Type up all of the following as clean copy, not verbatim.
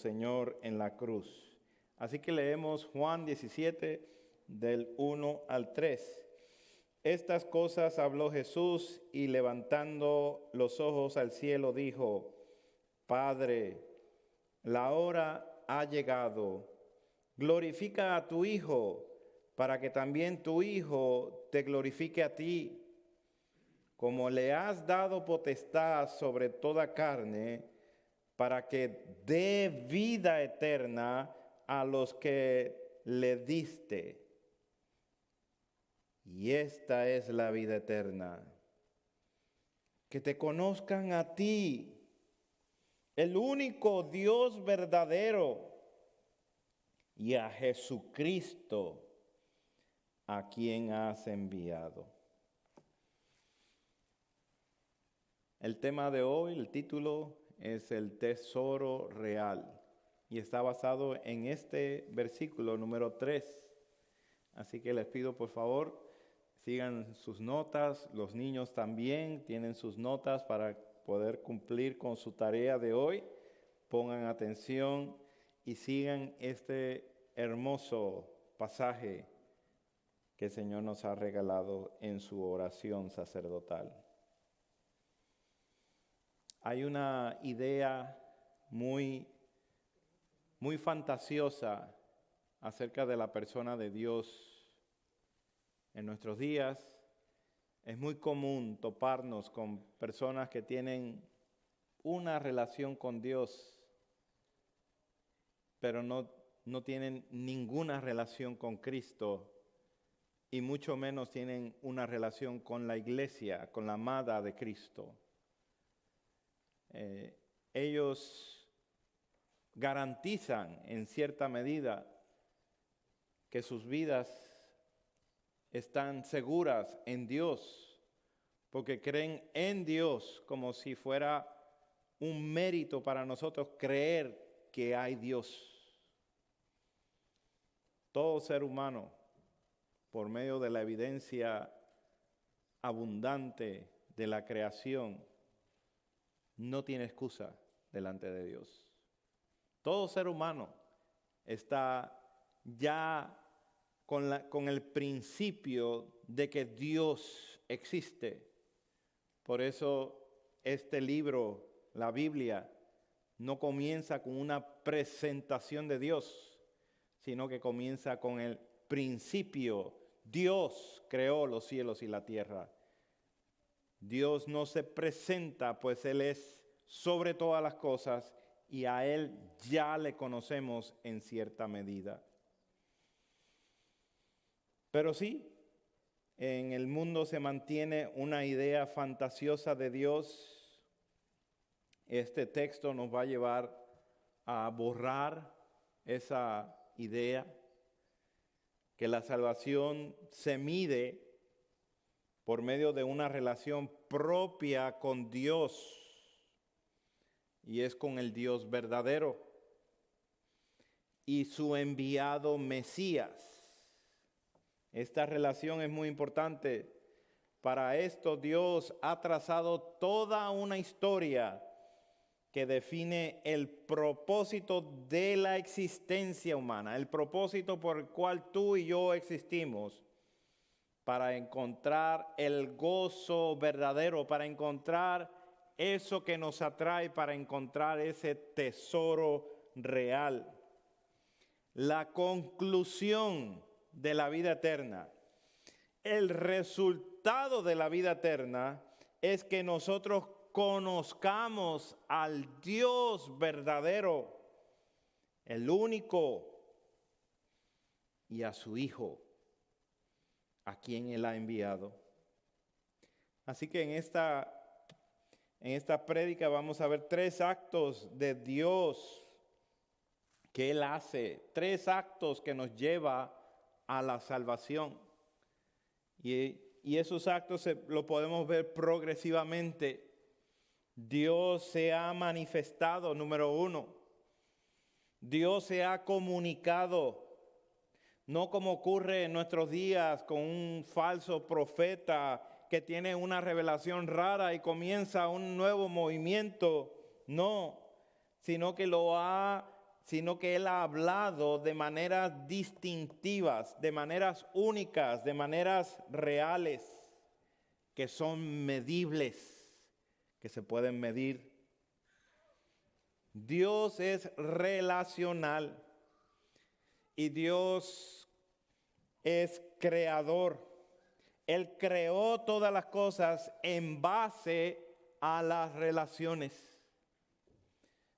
Señor en la cruz. Así que leemos Juan 17 del 1 al 3. Estas cosas habló Jesús y levantando los ojos al cielo dijo: Padre, la hora ha llegado. Glorifica a tu Hijo, para que también tu Hijo te glorifique a ti. Como le has dado potestad sobre toda carne, para que dé vida eterna a los que le diste. Y esta es la vida eterna, que te conozcan a ti, el único Dios verdadero, y a Jesucristo, a quien has enviado. El tema de hoy, el título, es el tesoro real y está basado en este versículo número 3. Así que les pido por favor, sigan sus notas. Los niños también tienen sus notas para poder cumplir con su tarea de hoy. Pongan atención y sigan este hermoso pasaje que el Señor nos ha regalado en su oración sacerdotal. Hay una idea muy fantasiosa acerca de la persona de Dios. En nuestros días es muy común toparnos con personas que tienen una relación con Dios, pero no tienen ninguna relación con Cristo y mucho menos tienen una relación con la iglesia, con la amada de Cristo. Ellos garantizan en cierta medida que sus vidas están seguras en Dios, porque creen en Dios como si fuera un mérito para nosotros creer que hay Dios. Todo ser humano, por medio de la evidencia abundante de la creación, no tiene excusa delante de Dios. Todo ser humano está ya con el principio de que Dios existe. Por eso este libro, la Biblia, no comienza con una presentación de Dios, sino que comienza con el principio. Dios creó los cielos y la tierra. Dios no se presenta, pues Él es sobre todas las cosas y a Él ya le conocemos en cierta medida. Pero sí, en el mundo se mantiene una idea fantasiosa de Dios. Este texto nos va a llevar a borrar esa idea, que la salvación se mide por medio de una relación propia con Dios, y es con el Dios verdadero y su enviado Mesías. Esta relación es muy importante. Para esto Dios ha trazado toda una historia que define el propósito de la existencia humana, el propósito por el cual tú y yo existimos, para encontrar el gozo verdadero, para encontrar eso que nos atrae, para encontrar ese tesoro real. La conclusión de la vida eterna, el resultado de la vida eterna es que nosotros conozcamos al Dios verdadero, el único, y a su Hijo, a quien Él ha enviado. Así que en esta prédica vamos a ver 3 actos de Dios que Él hace, 3 actos que nos lleva a la salvación. Y esos actos lo podemos ver progresivamente. Dios se ha manifestado, número 1. Dios se ha comunicado. No como ocurre en nuestros días con un falso profeta que tiene una revelación rara y comienza un nuevo movimiento. No, sino que lo ha sino que Él ha hablado de maneras distintivas, de maneras únicas, de maneras reales, que son medibles, que se pueden medir. Dios es relacional y Dios es creador. Él creó todas las cosas en base a las relaciones.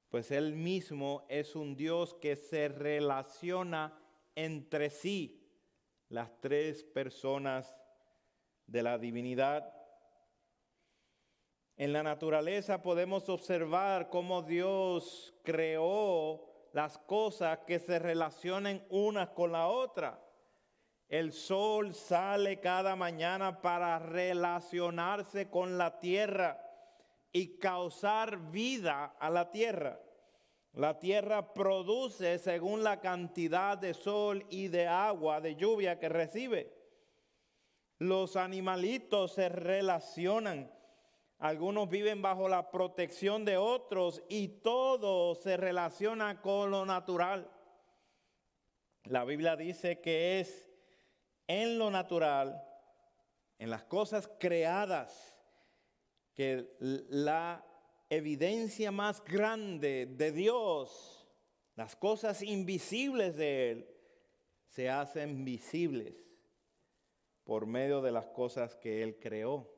Pues Él mismo es un Dios que se relaciona entre sí, las tres personas de la divinidad. En la naturaleza podemos observar cómo Dios creó las cosas que se relacionan unas con la otra. El sol sale cada mañana para relacionarse con la tierra y causar vida a la tierra. La tierra produce según la cantidad de sol y de agua, de lluvia que recibe. Los animalitos se relacionan. Algunos viven bajo la protección de otros y todo se relaciona con lo natural. La Biblia dice que es en lo natural, en las cosas creadas, que la evidencia más grande de Dios, las cosas invisibles de Él, se hacen visibles por medio de las cosas que Él creó.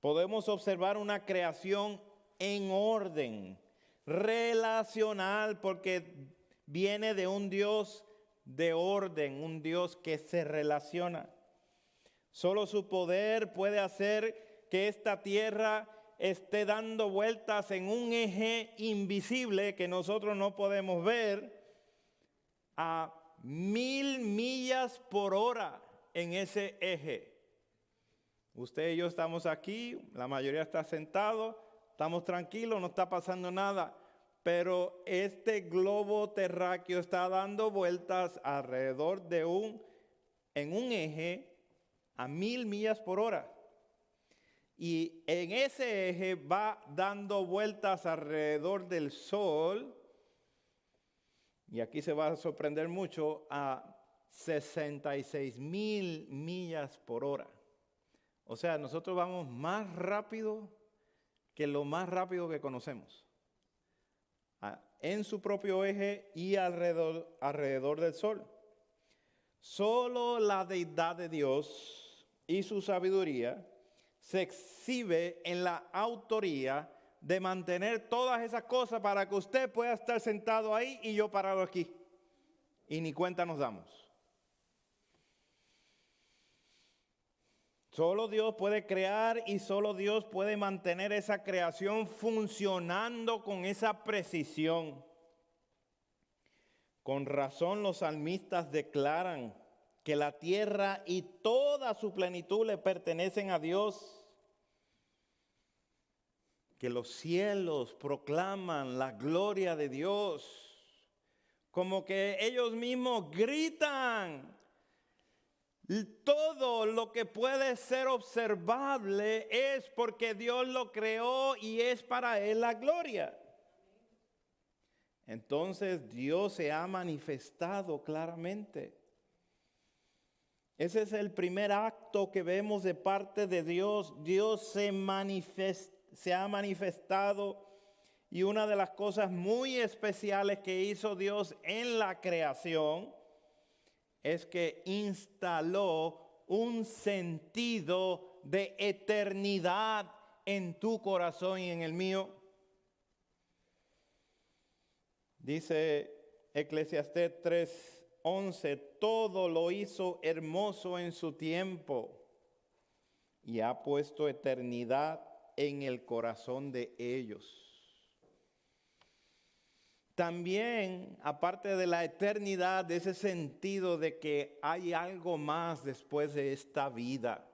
Podemos observar una creación en orden, relacional, porque viene de un Dios de orden, un Dios que se relaciona. Solo su poder puede hacer que esta tierra esté dando vueltas en un eje invisible que nosotros no podemos ver a 1000 millas por hora en ese eje. Usted y yo estamos aquí, la mayoría está sentado, estamos tranquilos, no está pasando nada, pero este globo terráqueo está dando vueltas alrededor en un eje a 1000 millas por hora. Y en ese eje va dando vueltas alrededor del sol, y aquí se va a sorprender mucho, a 66,000 millas por hora. O sea, nosotros vamos más rápido que lo más rápido que conocemos. En su propio eje y alrededor del sol. Solo la deidad de Dios y su sabiduría se exhibe en la autoría de mantener todas esas cosas para que usted pueda estar sentado ahí y yo parado aquí. Y ni cuenta nos damos. Solo Dios puede crear y solo Dios puede mantener esa creación funcionando con esa precisión. Con razón los salmistas declaran que la tierra y toda su plenitud le pertenecen a Dios, que los cielos proclaman la gloria de Dios, como que ellos mismos gritan. Todo lo que puede ser observable es porque Dios lo creó y es para Él la gloria. Entonces Dios se ha manifestado claramente. Ese es el primer acto que vemos de parte de Dios. Dios se ha manifestado, y una de las cosas muy especiales que hizo Dios en la creación es que instaló un sentido de eternidad en tu corazón y en el mío. Dice Eclesiastés 3:11, todo lo hizo hermoso en su tiempo y ha puesto eternidad en el corazón de ellos. También, aparte de la eternidad, de ese sentido de que hay algo más después de esta vida,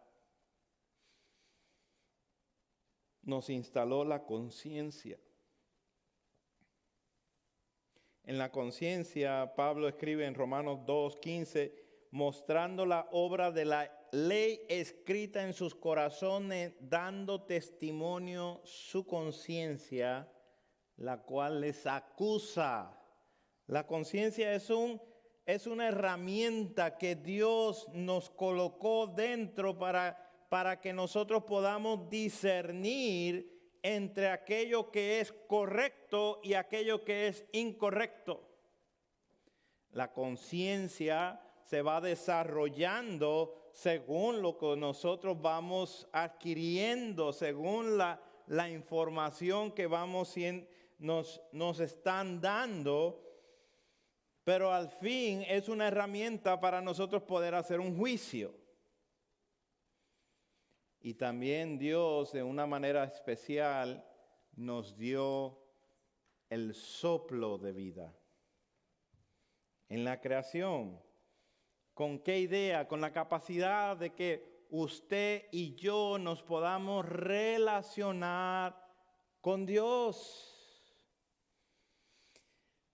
nos instaló la conciencia. En la conciencia, Pablo escribe en Romanos 2:15, mostrando la obra de la ley escrita en sus corazones, dando testimonio su conciencia la cual les acusa. La conciencia es una herramienta que Dios nos colocó dentro para que nosotros podamos discernir entre aquello que es correcto y aquello que es incorrecto. La conciencia se va desarrollando según lo que nosotros vamos adquiriendo, según la información que nos están dando, pero al fin es una herramienta para nosotros poder hacer un juicio. Y también Dios, de una manera especial, nos dio el soplo de vida en la creación. ¿Con qué idea? Con la capacidad de que usted y yo nos podamos relacionar con Dios.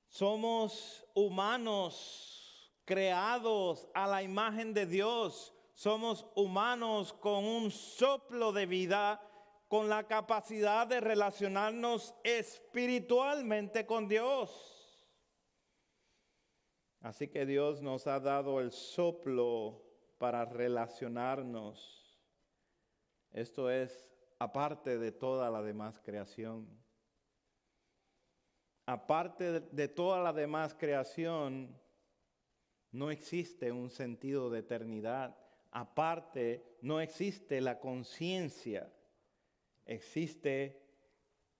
Somos humanos creados a la imagen de Dios. Somos humanos con un soplo de vida, con la capacidad de relacionarnos espiritualmente con Dios. Así que Dios nos ha dado el soplo para relacionarnos. Esto es aparte de toda la demás creación. Aparte de toda la demás creación, no existe un sentido de eternidad. Aparte, no existe la conciencia. Existe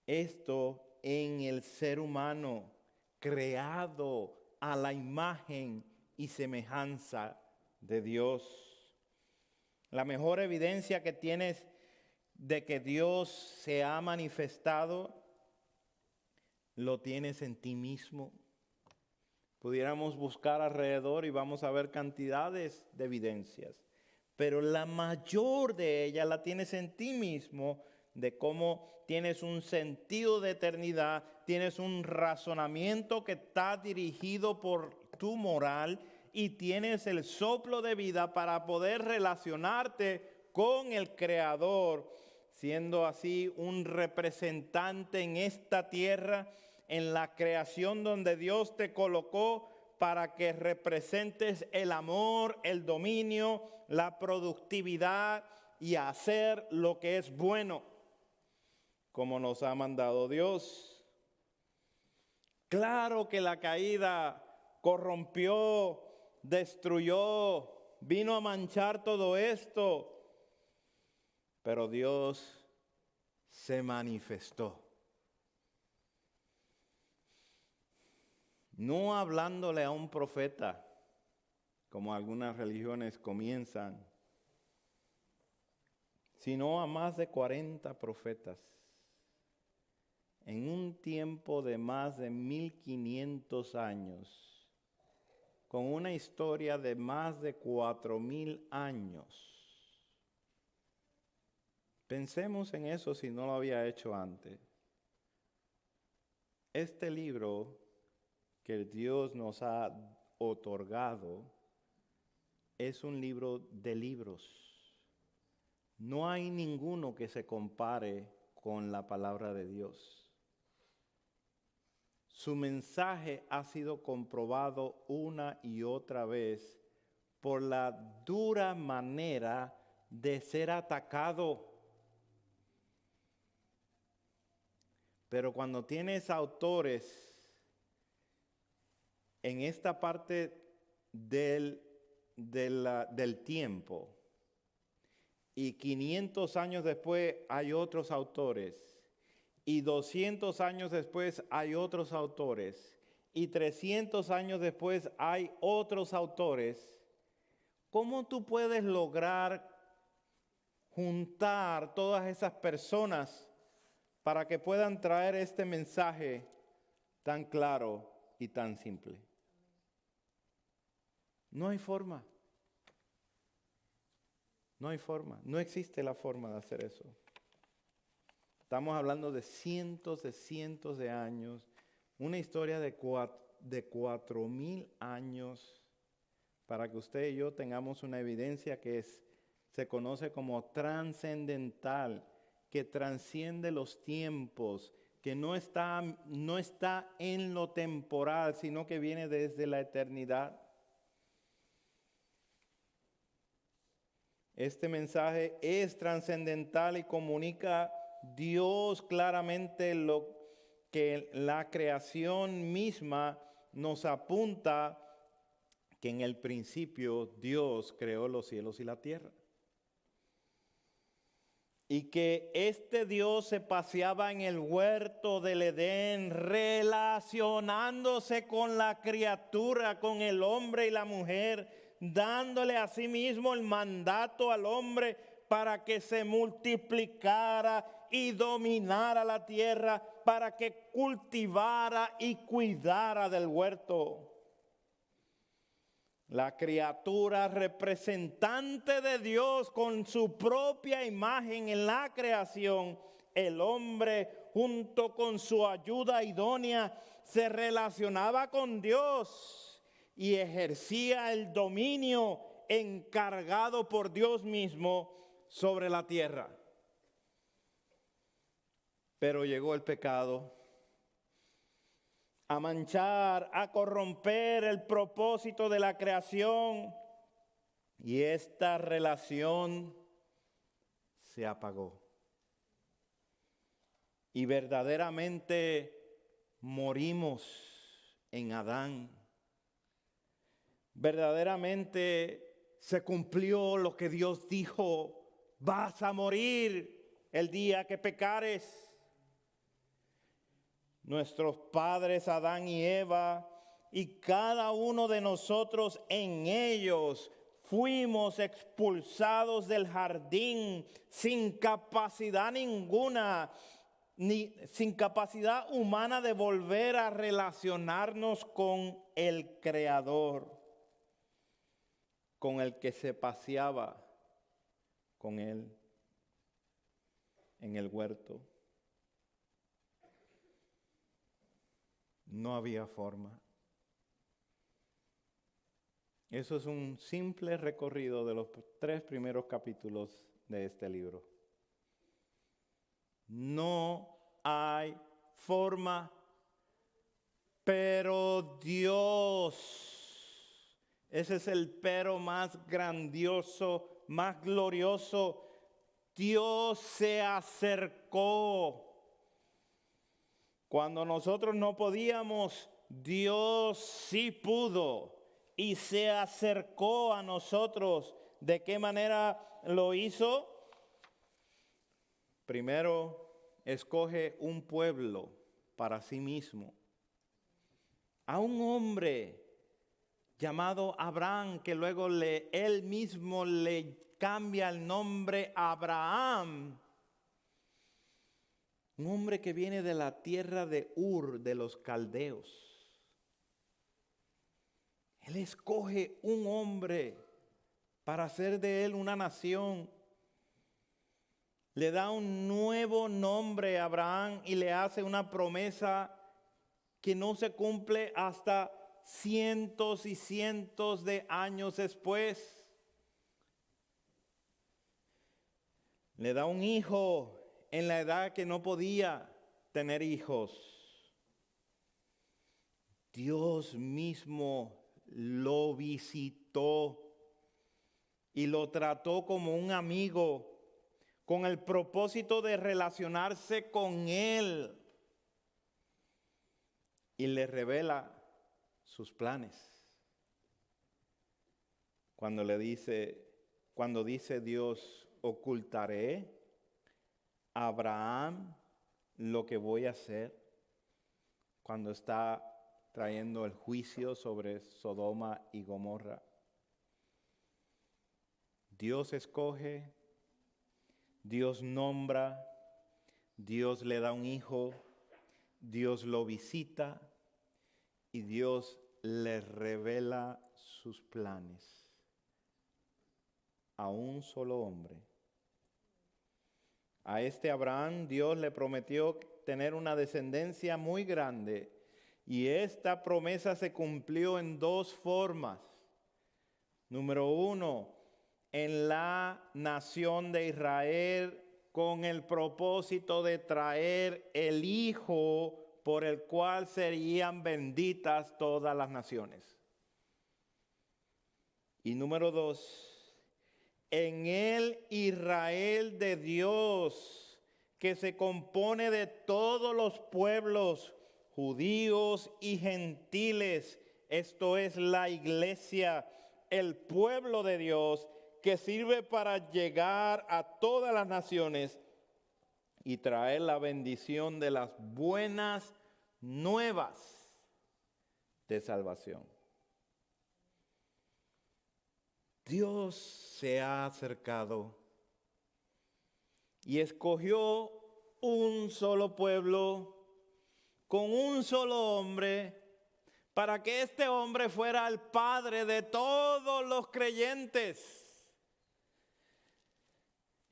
esto en el ser humano, creado a la imagen y semejanza de Dios. La mejor evidencia que tienes de que Dios se ha manifestado, lo tienes en ti mismo. Pudiéramos buscar alrededor y vamos a ver cantidades de evidencias, pero la mayor de ellas la tienes en ti mismo, de cómo tienes un sentido de eternidad, tienes un razonamiento que está dirigido por tu moral y tienes el soplo de vida para poder relacionarte con el Creador, siendo así un representante en esta tierra, en la creación donde Dios te colocó para que representes el amor, el dominio, la productividad y hacer lo que es bueno, como nos ha mandado Dios. Claro que la caída corrompió, destruyó, vino a manchar todo esto, pero Dios se manifestó. No hablándole a un profeta, como algunas religiones comienzan, sino a más de 40 profetas. En un tiempo de más de 1500 años, con una historia de más de 4000 años. Pensemos en eso si no lo había hecho antes. Este libro que Dios nos ha otorgado es un libro de libros. No hay ninguno que se compare con la palabra de Dios. Su mensaje ha sido comprobado una y otra vez por la dura manera de ser atacado. Pero cuando tienes autores en esta parte del tiempo, y 500 años después hay otros autores, y 200 años después hay otros autores, y 300 años después hay otros autores, ¿cómo tú puedes lograr juntar todas esas personas para que puedan traer este mensaje tan claro y tan simple? No hay forma. No hay forma. No existe la forma de hacer eso. Estamos hablando de cientos de años. Una historia de 4000 años para que usted y yo tengamos una evidencia que se conoce como trascendental, que trasciende los tiempos, que no está en lo temporal, sino que viene desde la eternidad. Este mensaje es trascendental y comunica Dios claramente lo que la creación misma nos apunta, que en el principio Dios creó los cielos y la tierra. Y que este Dios se paseaba en el huerto del Edén, relacionándose con la criatura, con el hombre y la mujer, dándole a sí mismo el mandato al hombre para que se multiplicara y dominara la tierra, para que cultivara y cuidara del huerto. La criatura representante de Dios con su propia imagen en la creación, el hombre junto con su ayuda idónea se relacionaba con Dios y ejercía el dominio encargado por Dios mismo sobre la tierra. Pero llegó el pecado a manchar, a corromper el propósito de la creación, y esta relación se apagó. Y verdaderamente morimos en Adán. Verdaderamente se cumplió lo que Dios dijo: vas a morir el día que pecares. Nuestros padres Adán y Eva, y cada uno de nosotros en ellos, fuimos expulsados del jardín sin capacidad ninguna, ni sin capacidad humana de volver a relacionarnos con el Creador, con el que se paseaba con él en el huerto. No había forma. Eso es un simple recorrido de los 3 primeros capítulos de este libro. No hay forma, pero Dios, ese es el pero más grandioso, más glorioso. Dios se acercó. Cuando nosotros no podíamos, Dios sí pudo y se acercó a nosotros. ¿De qué manera lo hizo? Primero, escoge un pueblo para sí mismo. A un hombre llamado Abraham, que luego él mismo le cambia el nombre a Abraham. Un hombre que viene de la tierra de Ur, de los caldeos. Él escoge un hombre para hacer de él una nación. Le da un nuevo nombre a Abraham y le hace una promesa que no se cumple hasta cientos y cientos de años después. Le da un hijo en la edad que no podía tener hijos. Dios mismo lo visitó y lo trató como un amigo, con el propósito de relacionarse con él, y le revela sus planes. Cuando dice Dios: ocultaré a Abraham lo que voy a hacer, cuando está trayendo el juicio sobre Sodoma y Gomorra. Dios escoge, Dios nombra, Dios le da un hijo, Dios lo visita y Dios le revela sus planes a un solo hombre. A este Abraham Dios le prometió tener una descendencia muy grande, y esta promesa se cumplió en 2 formas. Número 1, en la nación de Israel con el propósito de traer el Hijo por el cual serían benditas todas las naciones. Y número 2, en el Israel de Dios, que se compone de todos los pueblos, judíos y gentiles, esto es la iglesia, el pueblo de Dios, que sirve para llegar a todas las naciones y traer la bendición de las buenas nuevas de salvación. Dios se ha acercado y escogió un solo pueblo con un solo hombre para que este hombre fuera el padre de todos los creyentes.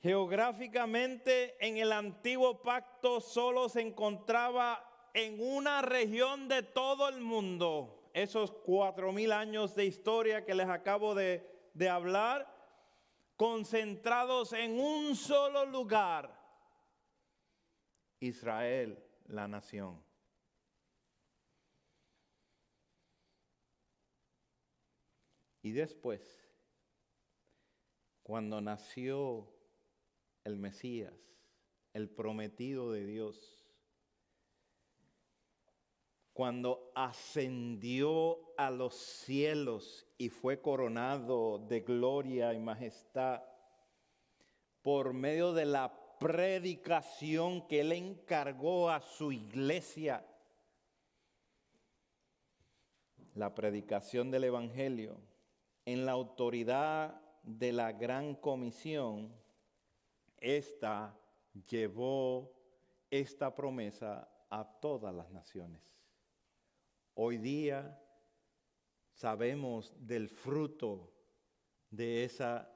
Geográficamente, en el antiguo pacto solo se encontraba en una región de todo el mundo. Esos 4,000 años de historia que les acabo de hablar, concentrados en un solo lugar: Israel, la nación. Y después, cuando nació el Mesías, el prometido de Dios, cuando ascendió a los cielos y fue coronado de gloria y majestad por medio de la predicación que él encargó a su iglesia, la predicación del evangelio, en la autoridad de la gran comisión, esta llevó esta promesa a todas las naciones. Hoy día sabemos del fruto de esa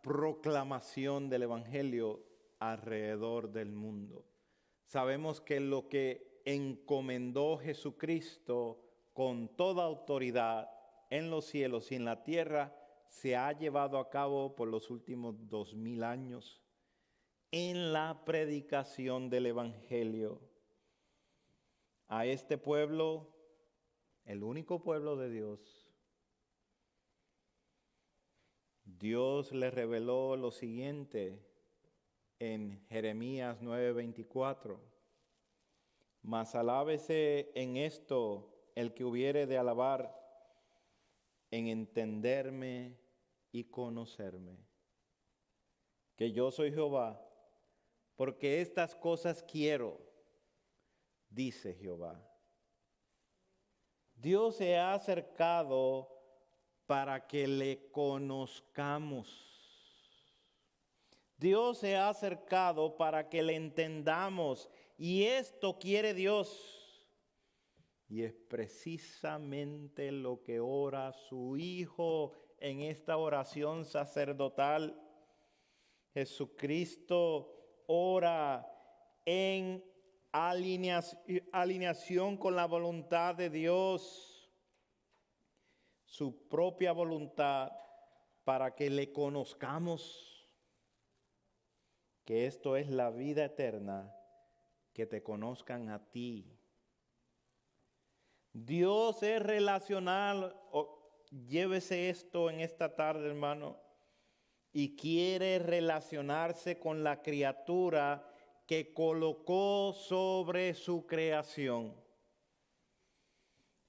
proclamación del evangelio alrededor del mundo. Sabemos que lo que encomendó Jesucristo con toda autoridad en los cielos y en la tierra se ha llevado a cabo por los últimos 2,000 años en la predicación del evangelio a este pueblo, el único pueblo de Dios. Dios le reveló lo siguiente en Jeremías 9:24: mas alábese en esto el que hubiere de alabar, en entenderme y conocerme, que yo soy Jehová, porque estas cosas quiero, dice Jehová. Dios se ha acercado para que le conozcamos. Dios se ha acercado para que le entendamos, y esto quiere Dios. Y es precisamente lo que ora su Hijo en esta oración sacerdotal. Jesucristo ora en alineación con la voluntad de Dios, su propia voluntad, para que le conozcamos, que esto es la vida eterna, que te conozcan a ti. Dios es relacional. Llévese esto en esta tarde, hermano, y quiere relacionarse con la criatura que colocó sobre su creación.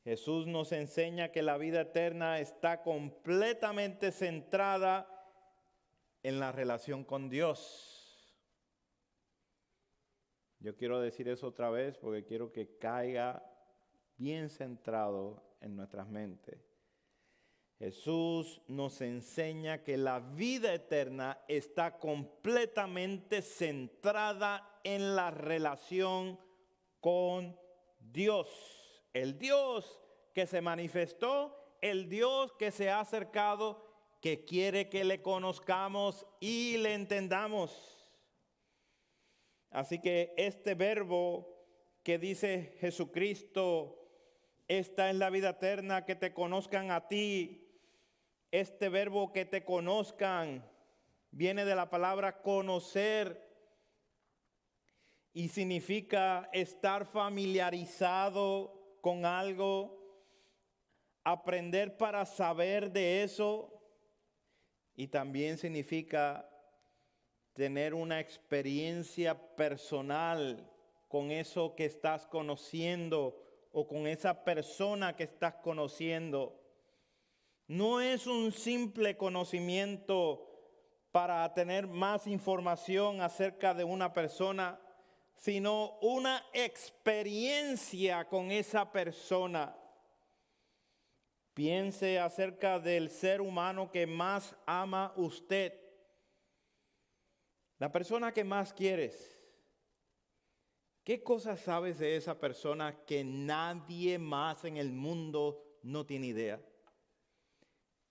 Jesús nos enseña que la vida eterna está completamente centrada en la relación con Dios. Yo quiero decir eso otra vez porque quiero que caiga bien centrado en nuestras mentes. Jesús nos enseña que la vida eterna está completamente centrada en la relación con Dios. El Dios que se manifestó, el Dios que se ha acercado, que quiere que le conozcamos y le entendamos. Así que este verbo que dice Jesucristo, esta es la vida eterna, que te conozcan a ti. Este verbo, que te conozcan, Viene de la palabra conocer y significa estar familiarizado con algo, aprender para saber de eso, y también significa tener una experiencia personal con eso que estás conociendo o con esa persona que estás conociendo. No es un simple conocimiento para tener más información acerca de una persona, sino una experiencia con esa persona. Piense acerca del ser humano que más ama usted, la persona que más quieres. ¿Qué cosas sabes de esa persona que nadie más en el mundo no tiene idea?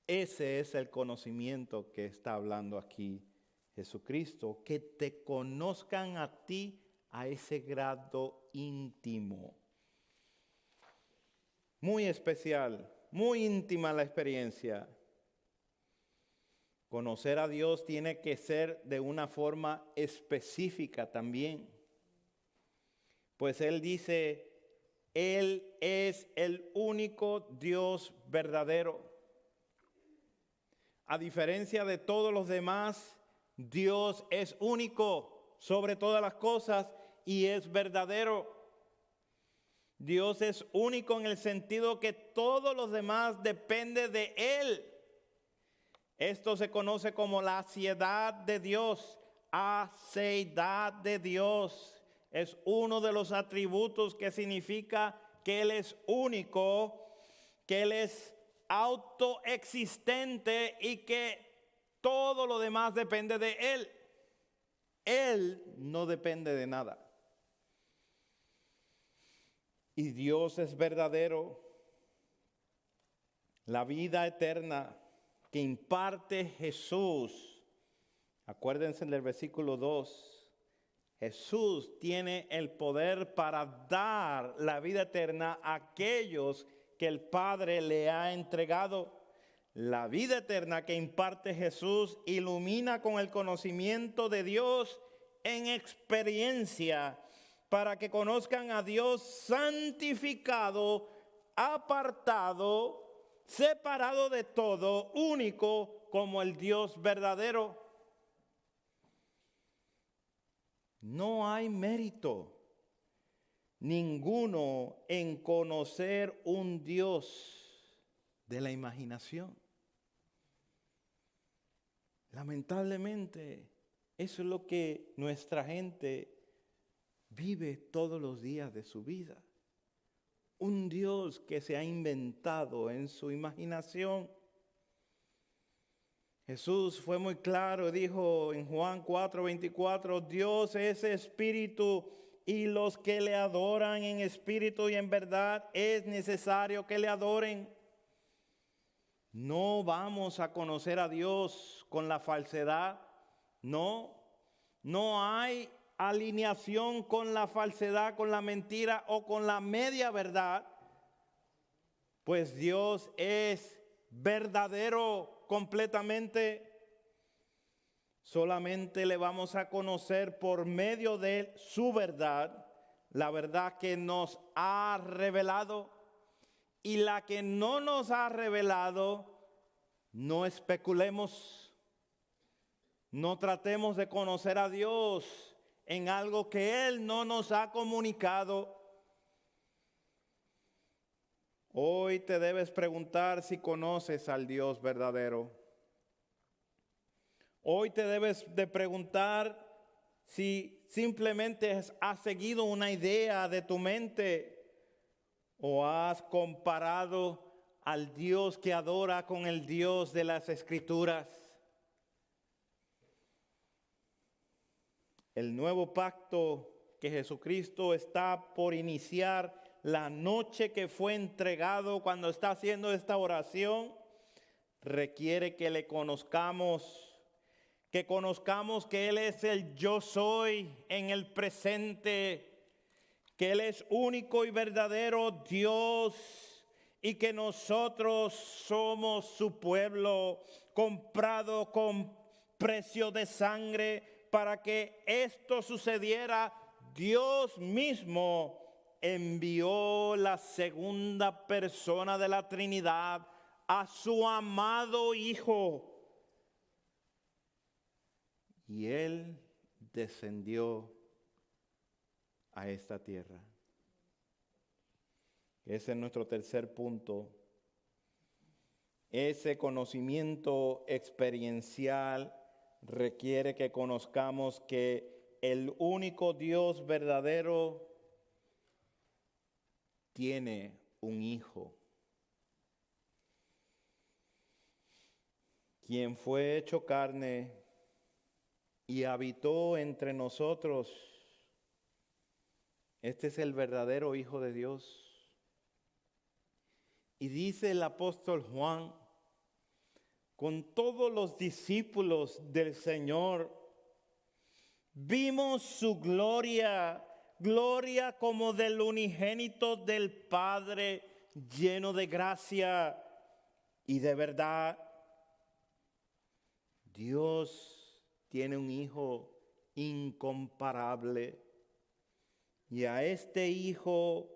Ese es el conocimiento que está hablando aquí Jesucristo, que te conozcan a ti a ese grado íntimo. Muy especial, muy íntima la experiencia. Conocer a Dios tiene que ser de una forma específica también. Pues Él dice, Él es el único Dios verdadero. A diferencia de todos los demás, Dios es único sobre todas las cosas y es verdadero. Dios es único en el sentido que todos los demás dependen de Él. Esto se conoce como la aseidad de Dios, aseidad de Dios. Es uno de los atributos que significa que Él es único, que Él es autoexistente y que todo lo demás depende de Él. Él no depende de nada. Y Dios es verdadero. La vida eterna que imparte Jesús. Acuérdense del versículo 2. Jesús tiene el poder para dar la vida eterna a aquellos que el Padre le ha entregado. La vida eterna que imparte Jesús ilumina con el conocimiento de Dios en experiencia, para que conozcan a Dios santificado, apartado, separado de todo, único como el Dios verdadero. No hay mérito ninguno en conocer un Dios de la imaginación. Lamentablemente, eso es lo que nuestra gente vive todos los días de su vida. Un Dios que se ha inventado en su imaginación. Jesús fue muy claro, dijo en Juan 4:24, Dios es espíritu y los que le adoran en espíritu y en verdad es necesario que le adoren. No vamos a conocer a Dios con la falsedad, no hay alineación con la falsedad, con la mentira o con la media verdad, pues Dios es verdadero completamente. Solamente le vamos a conocer por medio de su verdad, la verdad que nos ha revelado, y la que no nos ha revelado, no especulemos, no tratemos de conocer a Dios en algo que Él no nos ha comunicado. Hoy te debes preguntar si conoces al Dios verdadero. Hoy te debes de preguntar si simplemente has seguido una idea de tu mente o has comparado al Dios que adora con el Dios de las Escrituras. El nuevo pacto que Jesucristo está por iniciar la noche que fue entregado, cuando está haciendo esta oración, requiere que le conozcamos. Que conozcamos que Él es el yo soy en el presente, que Él es único y verdadero Dios y que nosotros somos su pueblo comprado con precio de sangre. Para que esto sucediera, Dios mismo envió la segunda persona de la Trinidad, a su amado Hijo. Y Él descendió a esta tierra. Ese es nuestro tercer punto. Ese conocimiento experiencial requiere que conozcamos que el único Dios verdadero tiene un Hijo, quien fue hecho carne y habitó entre nosotros. Este es el verdadero Hijo de Dios. Y dice el apóstol Juan, con todos los discípulos del Señor, vimos su gloria, gloria como del unigénito del Padre, lleno de gracia y de verdad. Dios tiene un Hijo incomparable. Y a este Hijo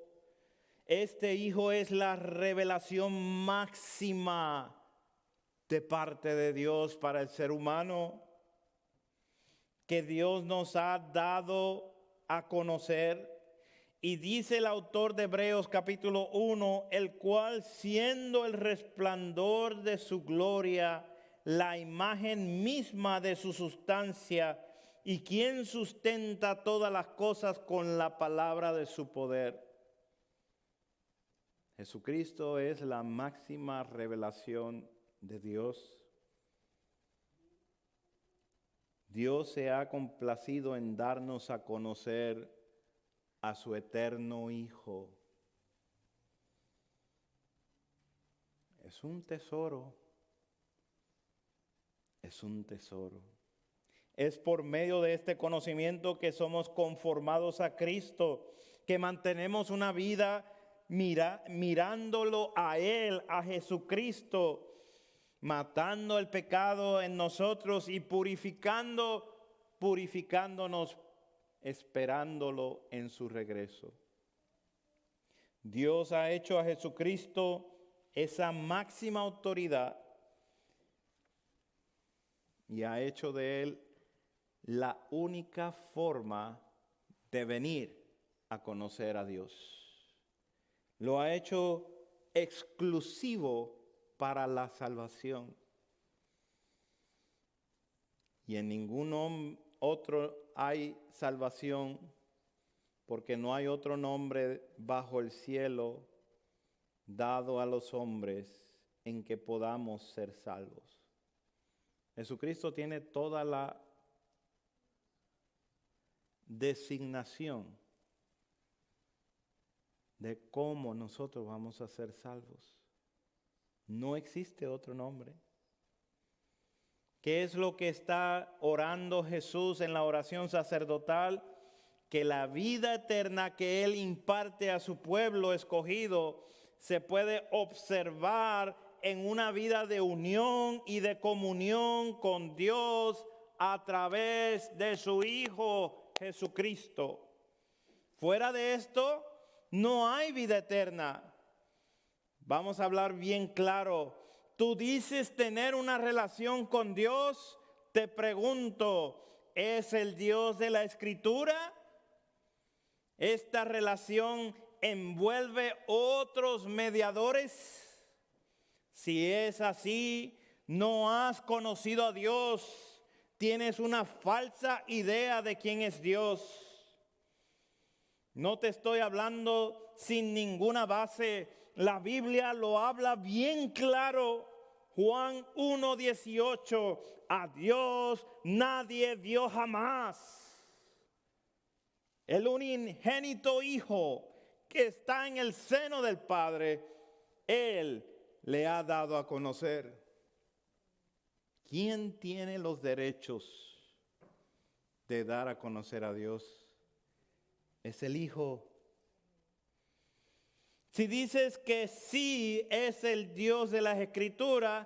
es la revelación máxima de parte de Dios para el ser humano, que Dios nos ha dado a conocer. Y dice el autor de Hebreos capítulo 1, el cual siendo el resplandor de su gloria, la imagen misma de su sustancia, y quien sustenta todas las cosas con la palabra de su poder. Jesucristo es la máxima revelación de Dios. Dios se ha complacido en darnos a conocer a su eterno Hijo. Es un tesoro. Es un tesoro. Es por medio de este conocimiento que somos conformados a Cristo, que mantenemos una vida mirándolo a Él, a Jesucristo, matando el pecado en nosotros y purificándonos, esperándolo en su regreso. Dios ha hecho a Jesucristo esa máxima autoridad y ha hecho de Él la única forma de venir a conocer a Dios. Lo ha hecho exclusivo para la salvación. Y en ningún otro hay salvación, porque no hay otro nombre bajo el cielo dado a los hombres en que podamos ser salvos. Jesucristo tiene toda la designación de cómo nosotros vamos a ser salvos. No existe otro nombre. ¿Qué es lo que está orando Jesús en la oración sacerdotal? Que la vida eterna que Él imparte a su pueblo escogido se puede observar en una vida de unión y de comunión con Dios a través de su Hijo Jesucristo. Fuera de esto, no hay vida eterna. Vamos a hablar bien claro. Tú dices tener una relación con Dios. Te pregunto, ¿es el Dios de la Escritura? ¿Esta relación envuelve otros mediadores? Si es así, no has conocido a Dios. Tienes una falsa idea de quién es Dios. No te estoy hablando sin ninguna base. La Biblia lo habla bien claro. Juan 1:18. A Dios nadie vio jamás. El unigénito Hijo que está en el seno del Padre, Él le ha dado a conocer. ¿Quién tiene los derechos de dar a conocer a Dios? Es el Hijo. Si dices que sí es el Dios de las Escrituras,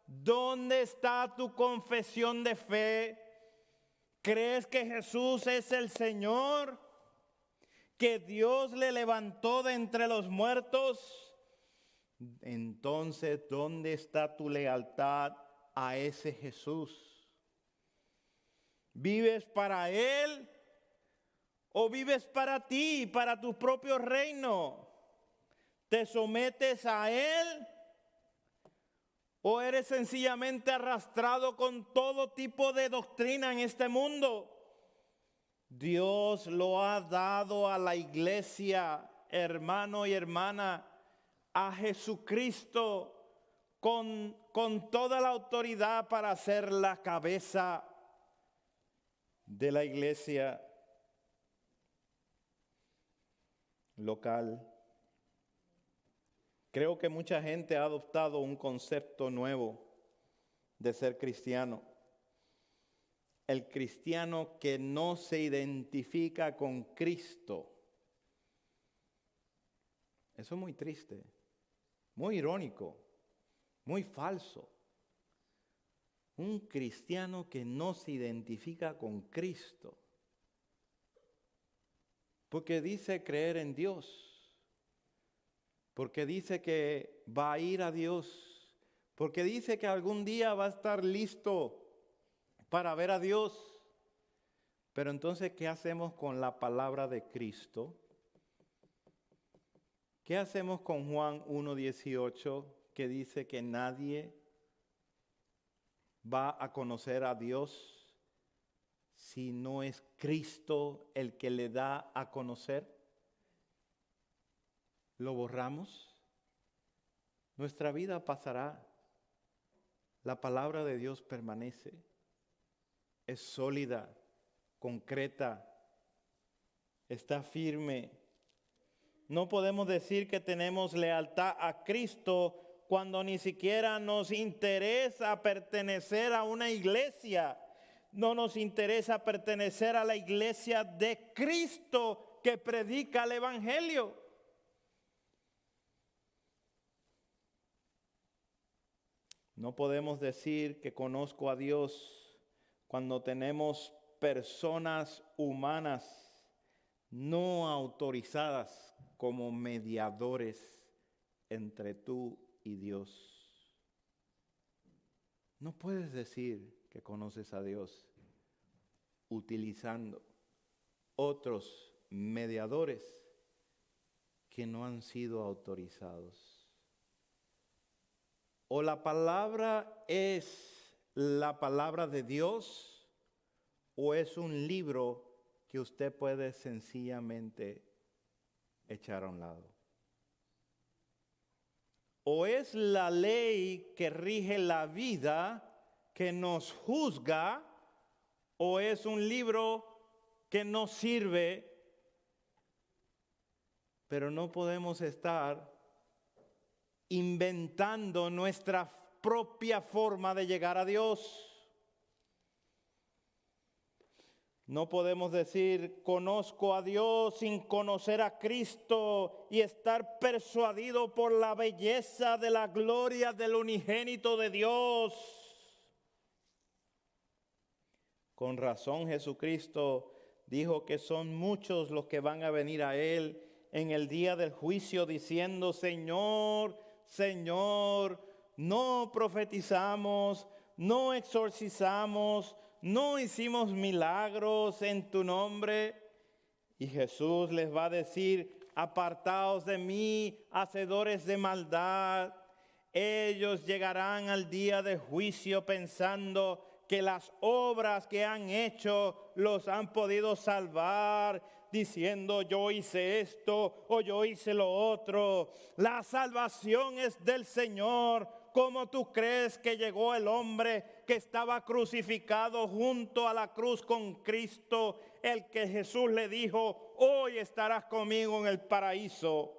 ¿Dónde está tu confesión de fe? ¿Crees que Jesús es el Señor? ¿Que Dios le levantó de entre los muertos? Entonces, ¿dónde está tu lealtad a ese Jesús? ¿Vives para Él o vives para ti, para tu propio reino? ¿Te sometes a Él o eres sencillamente arrastrado con todo tipo de doctrina en este mundo? Dios lo ha dado a la iglesia, hermano y hermana, a Jesucristo con toda la autoridad para ser la cabeza de la iglesia local. Creo que mucha gente ha adoptado un concepto nuevo de ser cristiano. El cristiano que no se identifica con Cristo. Eso es muy triste, muy irónico, muy falso. Un cristiano que no se identifica con Cristo. Porque dice creer en Dios. Porque dice que va a ir a Dios. Porque dice que algún día va a estar listo para ver a Dios. Pero entonces, ¿qué hacemos con la palabra de Cristo? ¿Qué hacemos con Juan 1:18 que dice que nadie va a conocer a Dios si no es Cristo el que le da a conocer? ¿Lo borramos? Nuestra vida pasará. La palabra de Dios permanece. Es sólida, concreta, está firme. No podemos decir que tenemos lealtad a Cristo cuando ni siquiera nos interesa pertenecer a una iglesia. No nos interesa pertenecer a la iglesia de Cristo que predica el Evangelio. No podemos decir que conozco a Dios cuando tenemos personas humanas no autorizadas como mediadores entre tú y Dios. No puedes decir que conoces a Dios utilizando otros mediadores que no han sido autorizados. O la palabra es la palabra de Dios o es un libro que usted puede sencillamente echar a un lado. O es la ley que rige la vida, que nos juzga, o es un libro que nos sirve, pero no podemos estar inventando nuestra propia forma de llegar a Dios. No podemos decir, conozco a Dios sin conocer a Cristo y estar persuadido por la belleza de la gloria del unigénito de Dios. Con razón Jesucristo dijo que son muchos los que van a venir a Él en el día del juicio diciendo, Señor, Señor, no profetizamos, no exorcizamos, no hicimos milagros en tu nombre. Y Jesús les va a decir, apartaos de mí, hacedores de maldad. Ellos llegarán al día de juicio pensando que las obras que han hecho los han podido salvar, diciendo yo hice esto o yo hice lo otro. La salvación es del Señor. ¿Cómo tú crees que llegó el hombre que estaba crucificado junto a la cruz con Cristo, el que Jesús le dijo, hoy estarás conmigo en el paraíso?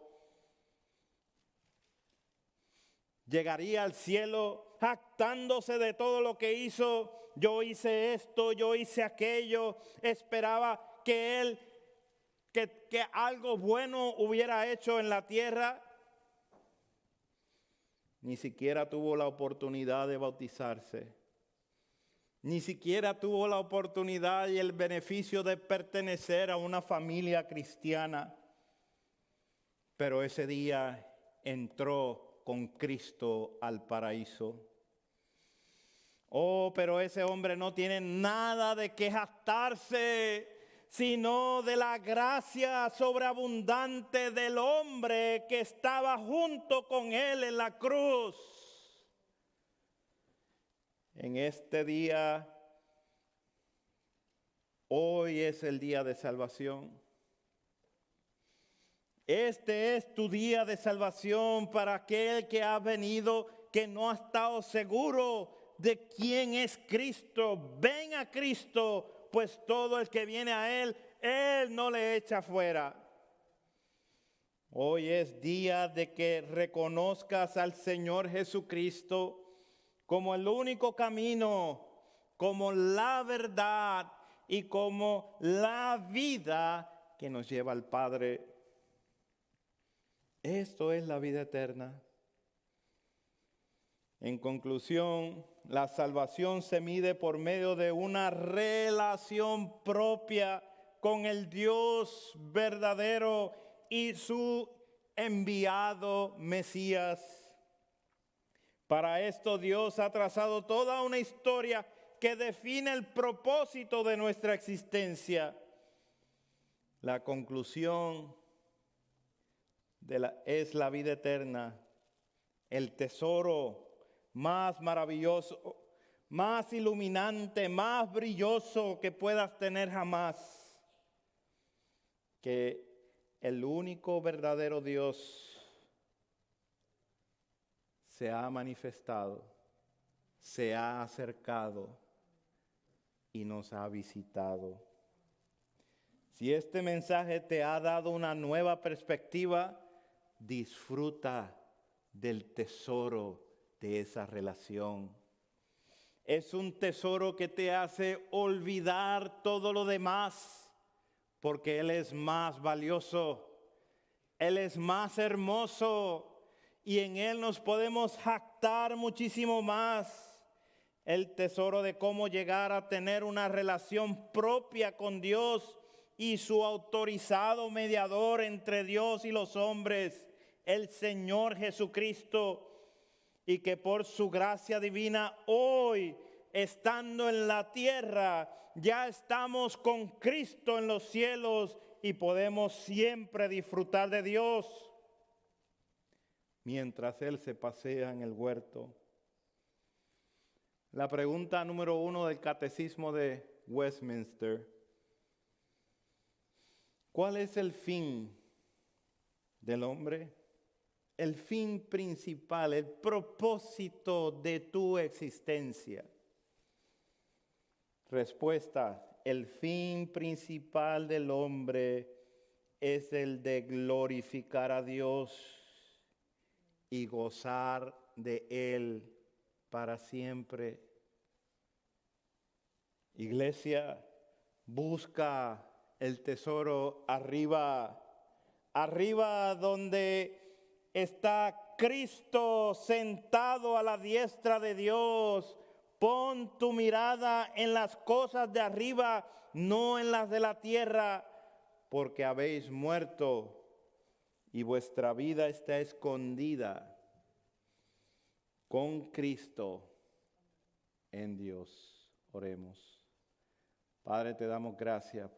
Llegaría al cielo jactándose de todo lo que hizo. Yo hice esto, yo hice aquello. Esperaba que él, que algo bueno hubiera hecho en la tierra. ni siquiera tuvo la oportunidad de bautizarse. Ni siquiera tuvo la oportunidad y el beneficio de pertenecer a una familia cristiana. Pero ese día entró con Cristo al paraíso. Oh, pero ese hombre no tiene nada de qué jactarse, sino de la gracia sobreabundante del hombre que estaba junto con él en la cruz. En este día, hoy es el día de salvación. Este es tu día de salvación para aquel que ha venido, que no ha estado seguro de quién es Cristo. Ven a Cristo, pues todo el que viene a Él no le echa fuera. Hoy es día de que reconozcas al Señor Jesucristo como el único camino, como la verdad y como la vida que nos lleva al Padre. Esto es la vida eterna. En conclusión, la salvación se mide por medio de una relación propia con el Dios verdadero y su enviado Mesías. Para esto Dios ha trazado toda una historia que define el propósito de nuestra existencia. La conclusión es la vida eterna, el tesoro más maravilloso, más iluminante, más brilloso que puedas tener jamás. Que el único verdadero Dios se ha manifestado, se ha acercado y nos ha visitado. Si este mensaje te ha dado una nueva perspectiva, disfruta del tesoro de esa relación. Es un tesoro que te hace olvidar todo lo demás, porque Él es más valioso, Él es más hermoso y en Él nos podemos jactar muchísimo más. El tesoro de cómo llegar a tener una relación propia con Dios y su autorizado mediador entre Dios y los hombres, el Señor Jesucristo, y que por su gracia divina hoy, estando en la tierra, ya estamos con Cristo en los cielos y podemos siempre disfrutar de Dios mientras Él se pasea en el huerto. La pregunta número 1 del Catecismo de Westminster: ¿cuál es el fin del hombre? El fin principal, el propósito de tu existencia. Respuesta: el fin principal del hombre es el de glorificar a Dios y gozar de Él para siempre. Iglesia, busca el tesoro arriba, arriba donde está Cristo sentado a la diestra de Dios. Pon tu mirada en las cosas de arriba, no en las de la tierra, porque habéis muerto y vuestra vida está escondida con Cristo en Dios. Oremos. Padre, te damos gracias